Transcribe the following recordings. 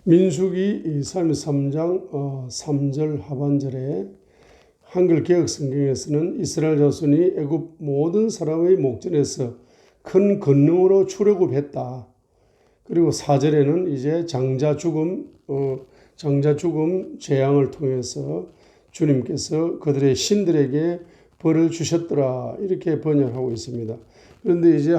민수기 33장 3절 하반절에 한글 개역 성경에서는 이스라엘 자손이 애굽 모든 사람의 목전에서 큰 권능으로 출애굽했다. 그리고 4절에는 이제 장자 죽음 재앙을 통해서 주님께서 그들의 신들에게 벌을 주셨더라. 이렇게 번역하고 있습니다. 그런데 이제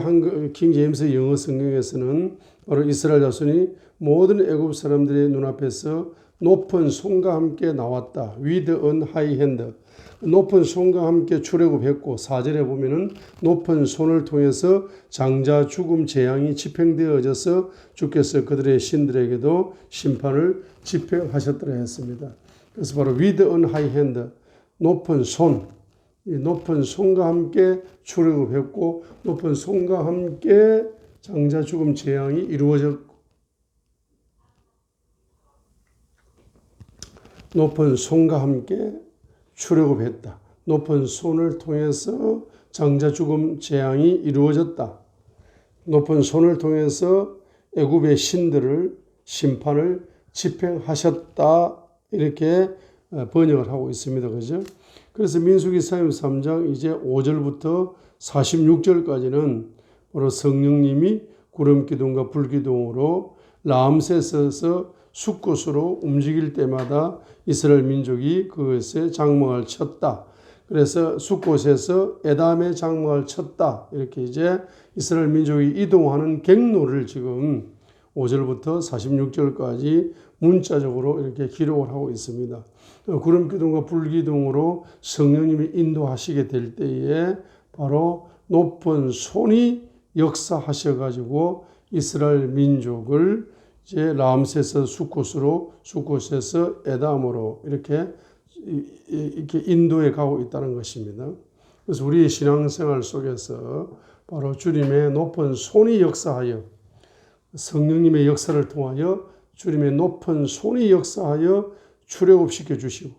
킹 제임스 영어 성경에서는 바로 이스라엘 자손이 모든 애굽 사람들의 눈앞에서 높은 손과 함께 나왔다. with an high hand. 높은 손과 함께 출애굽했고 4절에 보면은 높은 손을 통해서 장자 죽음 재앙이 집행되어져서 주께서 그들의 신들에게도 심판을 집행하셨더라 했습니다. 그래서 바로 with an high hand, 높은 손, 이 높은 손과 함께 출애굽했고 높은 손과 함께 장자 죽음 재앙이 이루어졌고 높은 손과 함께 출애굽했다. 높은 손을 통해서 장자 죽음 재앙이 이루어졌다. 높은 손을 통해서 애굽의 신들을 심판을 집행하셨다. 이렇게 번역을 하고 있습니다. 그죠? 그래서 민수기 33장 이제 5절부터 46절까지는 바로 성령님이 구름 기둥과 불 기둥으로 람셋에서 숫곳으로 움직일 때마다 이스라엘 민족이 그것에 장막을 쳤다. 그래서 숫곳에서 에담의 장막을 쳤다. 이렇게 이제 이스라엘 민족이 이동하는 경로를 지금 5절부터 46절까지 문자적으로 이렇게 기록을 하고 있습니다. 구름 기둥과 불 기둥으로 성령님이 인도하시게 될 때에 바로 높은 손이 역사하셔가지고 이스라엘 민족을 이제 람셋에서 숫곳에서 에담으로 이렇게 인도해 가고 있다는 것입니다. 그래서 우리의 신앙생활 속에서 바로 주님의 높은 손이 역사하여 성령님의 역사를 통하여 주님의 높은 손이 역사하여 출애굽시켜 주시고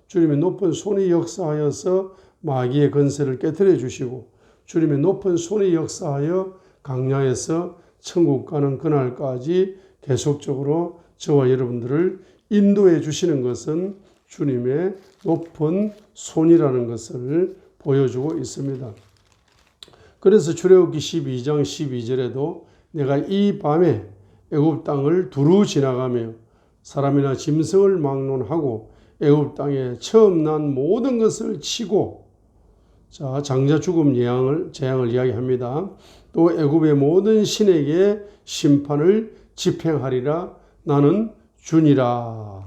주님의 높은 손이 역사하여서 마귀의 건세를 깨뜨려 주시고 주님의 높은 손이 역사하여 강야에서 천국 가는 그날까지 계속적으로 저와 여러분들을 인도해 주시는 것은 주님의 높은 손이라는 것을 보여주고 있습니다. 그래서 출애굽기 12장 12절에도 내가 이 밤에 애굽 땅을 두루 지나가며 사람이나 짐승을 막론하고 애굽 땅에 처음 난 모든 것을 치고 자 장자 죽음 재앙을 이야기합니다. 또 애굽의 모든 신에게 심판을 집행하리라 나는 주니라.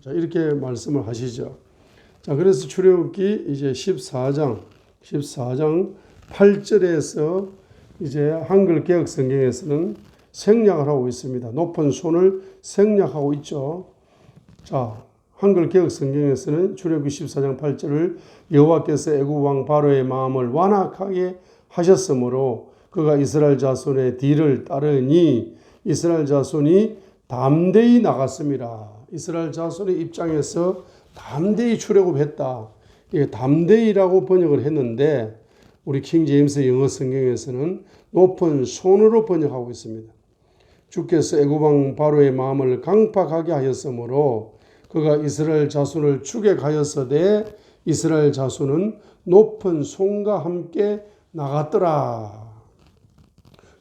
자 이렇게 말씀을 하시죠. 자 그래서 출애굽기 이제 14장 8절에서 이제 한글 개역 성경에서는 생략을 하고 있습니다. 높은 손을 생략하고 있죠. 자, 한글 개역 성경에서는 출애굽기 14장 8절을 여호와께서 애굽 왕 바로의 마음을 완악하게 하셨으므로 그가 이스라엘 자손의 뒤를 따르니 이스라엘 자손이 담대히 나갔습니다. 이스라엘 자손의 입장에서 담대히 출애굽했다. 이게 담대히라고 번역을 했는데 우리 킹 제임스 영어 성경에서는 높은 손으로 번역하고 있습니다. 주께서 애굽 왕 바로의 마음을 강팍하게 하였으므로 그가 이스라엘 자손을 추격하였으되 이스라엘 자손은 높은 손과 함께 나갔더라.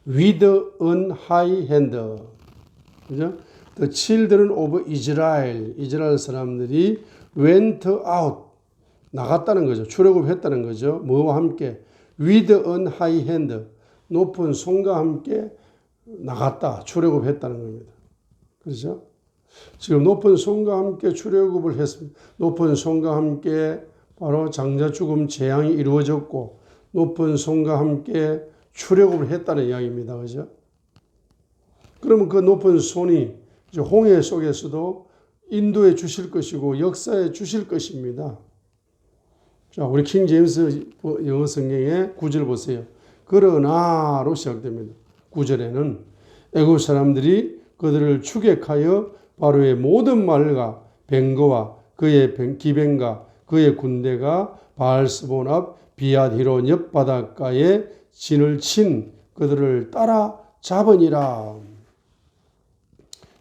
With an high hand. 그죠? The children of Israel. 이스라엘 사람들이 went out. 나갔다는 거죠. 출애굽했다는 거죠. 뭐와 함께? With an high hand. 높은 손과 함께 나갔다. 출애굽했다는 겁니다. 그렇죠? 지금 높은 손과 함께 출애굽을 했습니다. 높은 손과 함께 바로 장자 죽음 재앙이 이루어졌고 높은 손과 함께 출애굽을 했다는 이야기입니다. 그죠? 그러면 그 높은 손이 이제 홍해 속에서도 인도해 주실 것이고 역사해 주실 것입니다. 자, 우리 킹 제임스 영어 성경의 9절 보세요. 그러나로 시작됩니다. 9절에는 애굽 사람들이 그들을 추격하여 바로의 모든 말과 뱅거와 그의 기병과 그의 군대가 바알스본 앞 비앗히론 옆 바닷가에 진을 친 그들을 따라 잡으니라.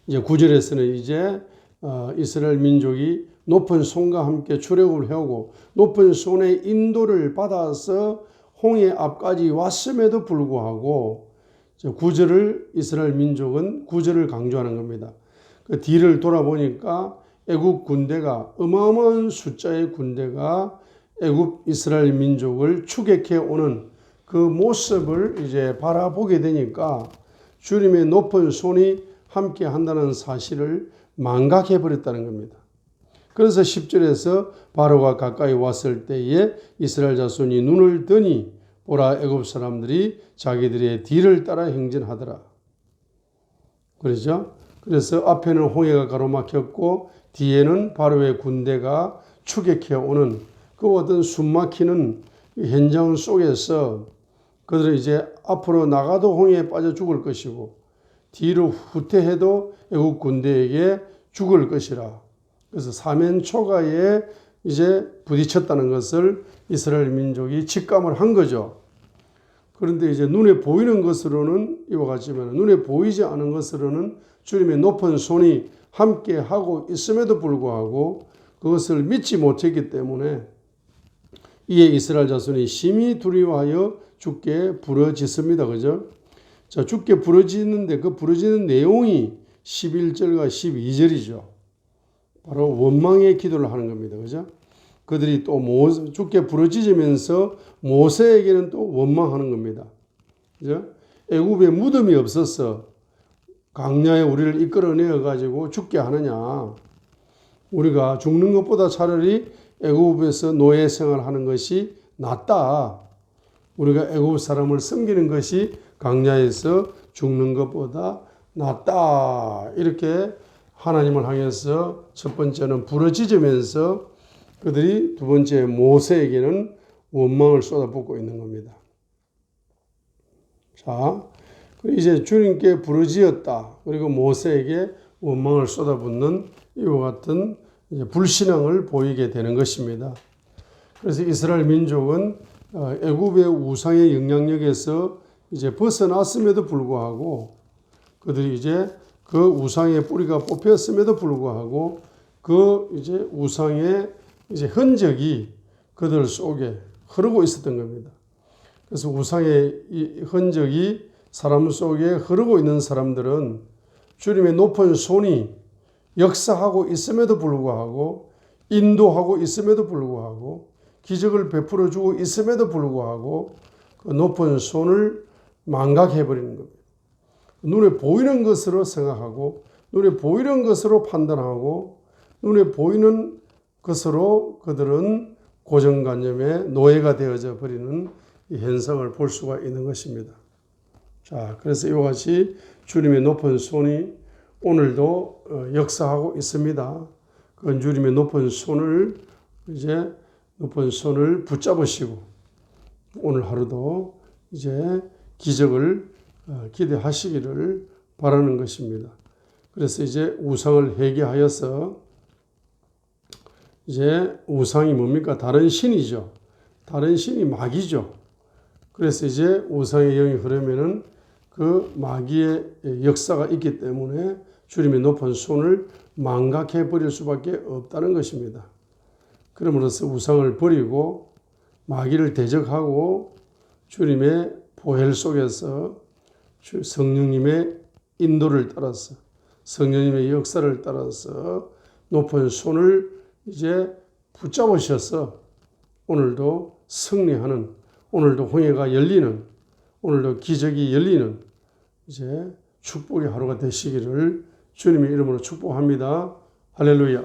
이제 9절에서는 이제 이스라엘 민족이 높은 손과 함께 출애굽을 해오고 높은 손의 인도를 받아서 홍해 앞까지 왔음에도 불구하고 9절을 이스라엘 민족은 9절을 강조하는 겁니다. 그 뒤를 돌아보니까 애굽 군대가 어마어마한 숫자의 군대가 애굽 이스라엘 민족을 추격해 오는 그 모습을 이제 바라보게 되니까 주님의 높은 손이 함께 한다는 사실을 망각해 버렸다는 겁니다. 그래서 10절에서 바로가 가까이 왔을 때에 이스라엘 자손이 눈을 드니 보라 애굽 사람들이 자기들의 뒤를 따라 행진하더라. 그렇죠? 그래서 앞에는 홍해가 가로막혔고 뒤에는 바로의 군대가 추격해 오는 그 어떤 숨막히는 현장 속에서 그들은 이제 앞으로 나가도 홍해에 빠져 죽을 것이고 뒤로 후퇴해도 애국 군대에게 죽을 것이라. 그래서 사면초가에 이제 부딪혔다는 것을 이스라엘 민족이 직감을 한 거죠. 그런데 이제 눈에 보이는 것으로는 이와 같지만 눈에 보이지 않은 것으로는 주님의 높은 손이 함께 하고 있음에도 불구하고 그것을 믿지 못했기 때문에 이에 이스라엘 자손이 심히 두려워하여 죽게 부르짖습니다. 그죠? 자, 죽게 부르짖는데 그 부르짖는 내용이 11절과 12절이죠. 바로 원망의 기도를 하는 겁니다. 그죠? 그들이 또 죽게 부르짖으면서 모세에게는 또 원망하는 겁니다. 그죠? 애굽에 무덤이 없어서 강야에 우리를 이끌어내어 가지고 죽게 하느냐. 우리가 죽는 것보다 차라리 애굽에서 노예 생활하는 것이 낫다. 우리가 애굽 사람을 섬기는 것이 강야에서 죽는 것보다 낫다. 이렇게 하나님을 향해서 첫 번째는 부르짖으면서 그들이 두 번째 모세에게는 원망을 쏟아붓고 있는 겁니다. 자, 이제 주님께 부르짖었다. 그리고 모세에게 원망을 쏟아붓는 이와 같은 불신앙을 보이게 되는 것입니다. 그래서 이스라엘 민족은 애굽의 우상의 영향력에서 이제 벗어났음에도 불구하고 그들이 이제 그 우상의 뿌리가 뽑혔음에도 불구하고 그 이제 우상의 이제 흔적이 그들 속에 흐르고 있었던 겁니다. 그래서 우상의 이 흔적이 사람 속에 흐르고 있는 사람들은 주님의 높은 손이 역사하고 있음에도 불구하고 인도하고 있음에도 불구하고 기적을 베풀어 주고 있음에도 불구하고 그 높은 손을 망각해 버리는 겁니다. 눈에 보이는 것으로 생각하고 눈에 보이는 것으로 판단하고 눈에 보이는 것으로 그들은 고정관념의 노예가 되어져 버리는 이 현상을 볼 수가 있는 것입니다. 자, 그래서 이와 같이 주님의 높은 손이 오늘도 역사하고 있습니다. 그건 주님의 높은 손을 붙잡으시고 오늘 하루도 이제 기적을 기대하시기를 바라는 것입니다. 그래서 이제 우상을 회개하여서 이제 우상이 뭡니까? 다른 신이죠. 다른 신이 마귀죠. 그래서 이제 우상의 영이 흐르면은 그 마귀의 역사가 있기 때문에 주님의 높은 손을 망각해 버릴 수밖에 없다는 것입니다. 그러므로서 우상을 버리고 마귀를 대적하고 주님의 보혈 속에서 성령님의 인도를 따라서 성령님의 역사를 따라서 높은 손을 이제 붙잡으셔서 오늘도 승리하는, 오늘도 홍해가 열리는, 오늘도 기적이 열리는 이제 축복의 하루가 되시기를 주님의 이름으로 축복합니다. 할렐루야.